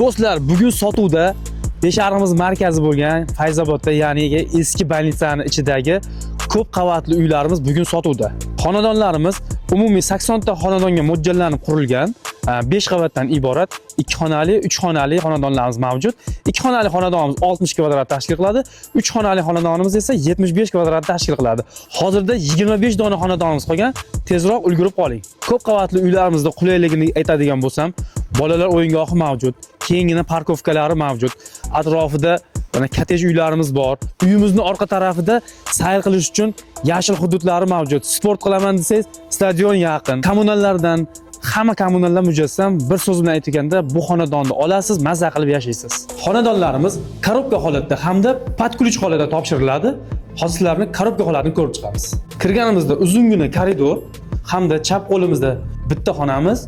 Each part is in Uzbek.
Do'stlar, bugun sotuvda Besharimiz markazi bo'lgan Fayzobodda, ya'ni eski больницаning ichidagi ko'p qavatli uylarimiz bugun sotuvda. Xonadonlarimiz umumiy 80 ta xonadonga mo'ljallanib qurilgan, 5 qavatdan iborat 2 xonali, 3 xonali xonadonlarimiz mavjud. 2 xonali xonadonimiz 60 kvadrat tashkil qiladi, 3 xonali xonadonimiz esa 75 kvadrat tashkil qiladi. Hozirda 25 dona xonadonimiz qolgan, tezroq ulgurib qoling. Ko'p qavatli uylarimizda qulayligini aytadigan bo'lsam, bolalar o'yingohi mavjud, keyingina parkovkalari mavjud. Atrofida mana kotej uylarimiz bor. Uyimizning orqa tarafida sayr qilish uchun yashil hududlari mavjud. Sport qilaman desangiz, stadion yaqin. Kommunallardan hamma kommunallar mujassam. Bir so'z bilan aytganda, bu xonadonni olasiz, mazza qilib yashaysiz. Xonadonlarimiz korobka holatda hamda podключ holatda topshiriladi. Hozir sizlarni korobka holatini ko'rib chiqamiz. Kirganimizda uzungina koridor hamda chap qo'limizda bitta xonamiz,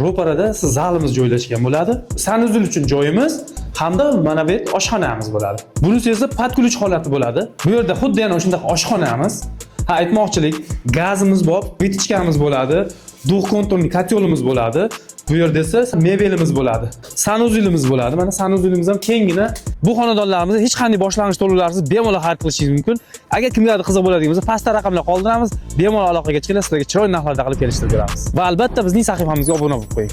ro'parada zalimiz joylashgan bo'ladi. Sanuzul uchun joyimiz hamda mana bu oshxonamiz bo'ladi. Bunisi esa podключ holati bo'ladi. Bu yerda xuddi yana shunday oshxonamiz, aytmoqchilik, gazimiz bor, pechkamiz bo'ladi, duh konturli kotyolimiz bo'ladi. Bu yerda esa mebelimiz bo'ladi. Sanuzulimiz bo'ladi. Mana sanuzulimiz ham kengina. Bu xonadonlarimizda hech qanday boshlang'ich to'lovlarsiz bemalol xarid qilishingiz mumkin. Agar kimlarga qiziq bo'ladigan bo'lsa, pastda raqamlar qoldiramiz. Bemalol aloqaga chiqinglar, sizlarga chiroyli narxlarda qilib kelishtirib beramiz. Va albatta bizning sahifamizga obuna bo'lib qo'ying.